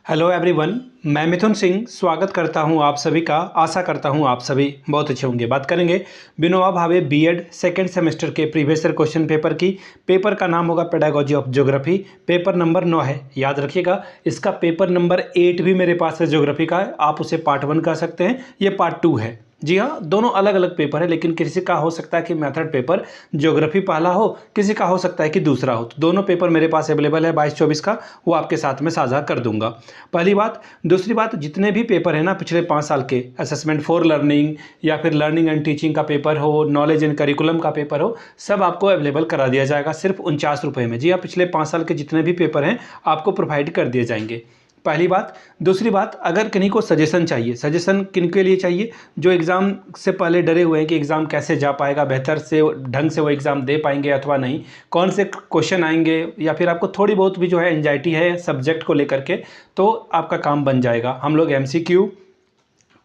Hello everyone, मैं मिथुन सिंह स्वागत करता हूं आप सभी का। आशा करता हूं आप सभी बहुत अच्छे होंगे। बात करेंगे Vinoba Bhave BEd second semester के प्रीवियस ईयर क्वेश्चन पेपर की। पेपर का नाम होगा pedagogy of geography. Paper number 9 है, याद रखिएगा। इसका पेपर नंबर 8 भी मेरे पास है ज्योग्राफी का। आप उसे पार्ट 1 कह सकते हैं, ये पार्ट 2 है। जी हाँ, दोनों अलग अलग पेपर है, लेकिन किसी का हो सकता है कि मेथड पेपर ज्योग्राफी पहला हो, किसी का हो सकता है कि दूसरा हो। तो दोनों पेपर मेरे पास अवेलेबल है 22-24 का, वो आपके साथ में साझा कर दूंगा। पहली बात। दूसरी बात, जितने भी पेपर है ना पिछले 5 साल के, असेसमेंट फॉर लर्निंग या फिर लर्निंग एंड टीचिंग का पेपर हो, नॉलेज एंड करिकुलम का पेपर हो, सब आपको अवेलेबल करा दिया जाएगा सिर्फ 49 रुपये में। जी हाँ, पिछले 5 साल के जितने भी पेपर हैं आपको प्रोवाइड कर दिए जाएंगे। पहली बात। दूसरी बात, अगर किन्हीं को सजेशन चाहिए, सजेशन किन के लिए चाहिए? जो एग्ज़ाम से पहले डरे हुए हैं कि एग्ज़ाम कैसे जा पाएगा, बेहतर से ढंग से वो एग्ज़ाम दे पाएंगे अथवा नहीं, कौन से क्वेश्चन आएंगे, या फिर आपको थोड़ी बहुत भी जो है एंजाइटी है सब्जेक्ट को लेकर के, तो आपका काम बन जाएगा। हम लोग MCQ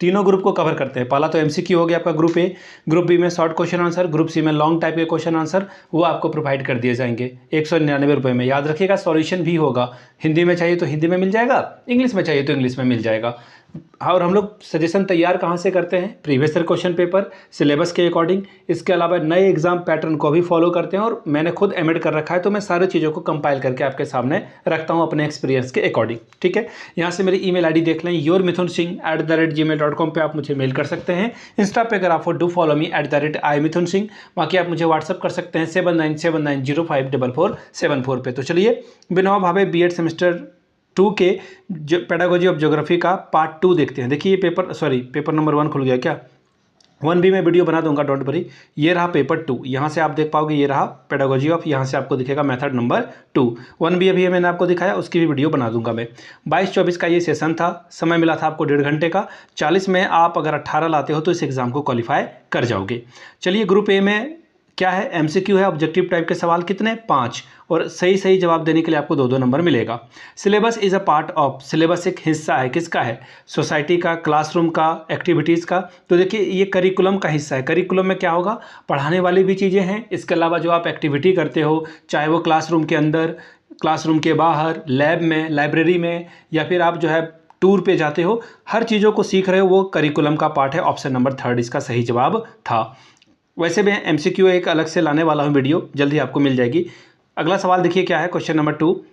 तीनों ग्रुप को कवर करते हैं। पहला तो MCQ हो गया आपका ग्रुप ए, ग्रुप बी में short question answer, group C में लॉन्ग टाइप के क्वेश्चन आंसर, वो आपको प्रोवाइड कर दिए जाएंगे 199 रुपये में। याद रखिएगा, सॉल्यूशन भी होगा। हिंदी में चाहिए तो हिंदी में मिल जाएगा, इंग्लिश में चाहिए तो इंग्लिश में मिल जाएगा। और हम लोग सजेशन तैयार कहाँ से करते हैं? Previous year question paper syllabus के अकॉर्डिंग। इसके अलावा नए एग्जाम पैटर्न को भी फॉलो करते हैं, और मैंने खुद एमिट कर रखा है, तो मैं सारी चीज़ों को कंपाइल करके आपके सामने रखता हूँ अपने एक्सपीरियंस के अकॉर्डिंग। ठीक है, यहाँ से मेरी ईमेल आईडी देख लें, yourmithunsingh@gmail.com पे आप मुझे मेल कर सकते हैं। इंस्टा पे अगर आप डू फॉलो मी @imithunsingh। बाकी आप मुझे व्हाट्सअप कर सकते हैं 7979054474 पे। तो चलिए, विनोबा भावे बीएड सेमेस्टर 2 के जो पेडागोजी ऑफ ज्योग्राफी का पार्ट 2 देखते हैं। देखिए, ये पेपर नंबर 1 खुल गया क्या? 1 भी मैं वीडियो बना दूंगा, डोंट वरी। ये रहा पेपर 2, यहाँ से आप देख पाओगे, ये रहा पेडागोजी ऑफ, यहाँ से आपको दिखेगा मेथड नंबर 2। 1 भी अभी मैंने आपको दिखाया, उसकी भी वीडियो बना दूंगा मैं। 22-24 का ये सेशन था, समय मिला था आपको 1.5 घंटे का। 40 में आप अगर 18 लाते हो तो इस एग्जाम को क्वालिफाई कर जाओगे। चलिए, ग्रुप ए में क्या है? MCQ है, ऑब्जेक्टिव टाइप के सवाल कितने? 5, और सही सही जवाब देने के लिए आपको 2-2 नंबर मिलेगा। Syllabus is a part of, syllabus एक हिस्सा है, किसका है? सोसाइटी का, क्लासरूम का, एक्टिविटीज़ का। तो देखिए, ये करिकुलम का हिस्सा है। करिकुलम में क्या होगा? पढ़ाने वाली भी चीज़ें हैं, इसके अलावा जो आप एक्टिविटी करते हो, चाहे वो क्लासरूम के अंदर, क्लासरूम के बाहर, लैब में, लाइब्रेरी में, या फिर आप जो है टूर पे जाते हो, हर चीज़ों को सीख रहे हो, वो करिकुलम का पार्ट है। ऑप्शन नंबर 3 इसका सही जवाब था। वैसे मैं MCQ एक अलग से लाने वाला हूँ वीडियो, जल्दी आपको मिल जाएगी। अगला सवाल देखिए क्या है, question number 2।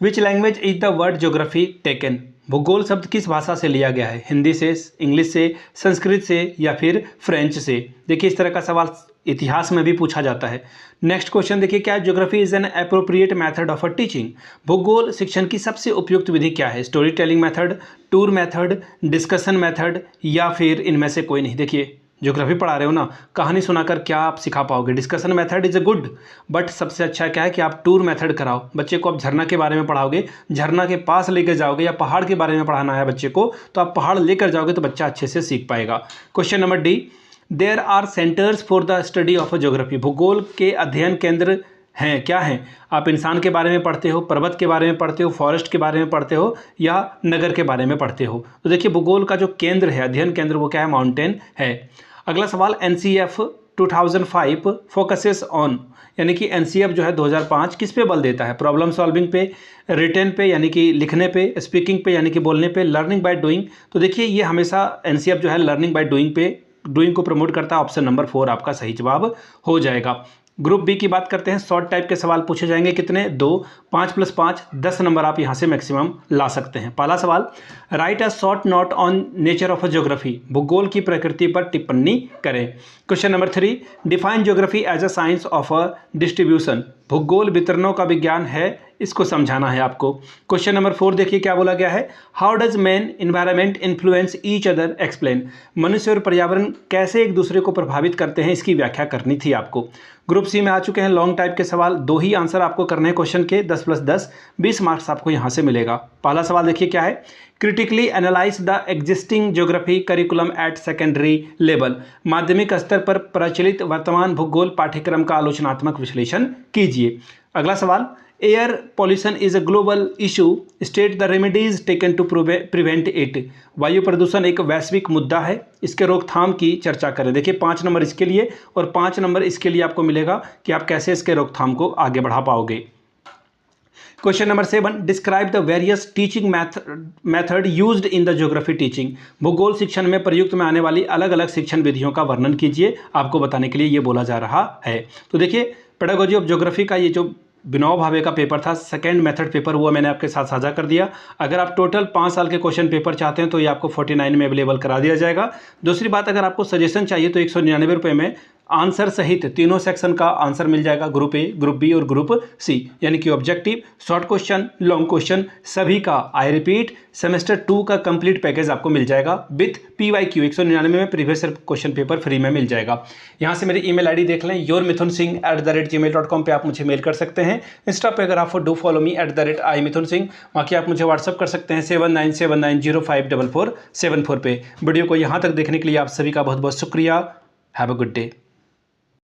Which language is the word geography taken? भूगोल शब्द किस भाषा से लिया गया है? हिंदी से, इंग्लिश से, संस्कृत से, या फिर फ्रेंच से? देखिए, इस तरह का सवाल इतिहास में भी पूछा जाता है। नेक्स्ट क्वेश्चन देखिए क्या है, geography is an appropriate method of a teaching? भूगोल शिक्षण की सबसे उपयुक्त विधि क्या है? Story telling method, tour method, discussion method, या फिर इनमें से कोई नहीं? देखिए, ज्योग्राफी पढ़ा रहे हो ना, कहानी सुनाकर क्या आप सिखा पाओगे? Discussion method is a good, but सबसे अच्छा क्या है कि आप टूर मेथड कराओ। बच्चे को आप झरना के बारे में पढ़ाओगे, झरना के पास लेकर जाओगे, या पहाड़ के बारे में पढ़ाना है बच्चे को, तो आप पहाड़ लेकर जाओगे तो बच्चा अच्छे से सीख पाएगा। Question number D, there are centres for the study of geography? भूगोल के अध्ययन केंद्र हैं, क्या हैं? आप इंसान के बारे में पढ़ते हो, पर्वत के बारे में पढ़ते हो, फॉरेस्ट के बारे में पढ़ते हो, या नगर के बारे में पढ़ते हो? तो देखिए, भूगोल का जो केंद्र है, अध्ययन केंद्र, वो क्या है? माउंटेन है। अगला सवाल, NCF 2005 फोकसेस ऑन, यानी कि NCF जो है 2005 किस पे बल देता है? प्रॉब्लम सॉल्विंग पे, रिटन पे यानी कि लिखने पे, स्पीकिंग पे यानी कि बोलने पे, लर्निंग बाय डूइंग? तो देखिए, ये हमेशा NCF जो है लर्निंग बाय डूइंग पे, डूइंग को प्रमोट करता है। ऑप्शन नंबर 4 आपका सही जवाब हो जाएगा। ग्रुप बी की बात करते हैं। शॉर्ट टाइप के सवाल पूछे जाएंगे, कितने? 2, 5 + 5 10 नंबर आप यहाँ से मैक्सिमम ला सकते हैं। पहला सवाल, write a short note on nature of a geography? भूगोल की प्रकृति पर टिप्पणी करें। Question number 3, define geography as a science of a distribution? भूगोल वितरणों का विज्ञान है, इसको समझाना है आपको। क्वेश्चन नंबर 4 देखिए क्या बोला गया है, how does man environment influence each other? Explain. मनुष्य और पर्यावरण कैसे एक दूसरे को प्रभावित करते हैं, इसकी व्याख्या करनी थी आपको। ग्रुप सी में आ चुके हैं लॉन्ग टाइप के सवाल, 2 ही आंसर आपको करने हैं क्वेश्चन के, 10 + 10 20 मार्क्स आपको यहाँ से मिलेगा। पहला सवाल देखिए क्या है, critically analyse the existing geography curriculum at secondary level? माध्यमिक स्तर पर प्रचलित वर्तमान भूगोल पाठ्यक्रम का आलोचनात्मक विश्लेषण कीजिए। अगला सवाल, air pollution is a global issue, state the remedies taken to prevent it? वायु प्रदूषण एक वैश्विक मुद्दा है, इसके रोकथाम की चर्चा करें। देखिए, 5 नंबर इसके लिए और 5 नंबर इसके लिए आपको मिलेगा कि आप कैसे इसके रोकथाम को आगे बढ़ा पाओगे। Question number 7, describe the various teaching method used in the geography teaching. भूगोल शिक्षण में प्रयुक्त में आने वाली अलग अलग शिक्षण विधियों का वर्णन कीजिए, आपको बताने के लिए ये बोला जा रहा है। तो देखिए, पेडागोजी ऑफ ज्योग्राफी का ये जो विनोबा भावे का पेपर था, सेकंड मेथड पेपर, वो मैंने आपके साथ साझा कर दिया। अगर आप टोटल 5 साल के क्वेश्चन पेपर चाहते हैं तो ये आपको 49 में अवेलेबल करा दिया जाएगा। दूसरी बात, अगर आपको सजेशन चाहिए तो 199 रुपये में आंसर सहित तीनों सेक्शन का आंसर मिल जाएगा, ग्रुप ए, ग्रुप बी और ग्रुप सी, यानी कि objective, short question, long question सभी का। आई रिपीट, सेमेस्टर 2 का कंप्लीट पैकेज आपको मिल जाएगा विथ PYQ 199 में प्रीवियस क्वेश्चन पेपर फ्री में मिल जाएगा। यहाँ से मेरी ईमेल आईडी देख लें, yourmithunsingh@gmail.com पे आप मुझे मेल कर सकते हैं। इंस्टा पे अगर आप डू फॉलो मी @imithunsingh, बाकी आप मुझे व्हाट्सअप कर सकते हैं 7979054474 पे। वीडियो को यहाँ तक देखने के लिए आप सभी का बहुत बहुत शुक्रिया। Have a good day.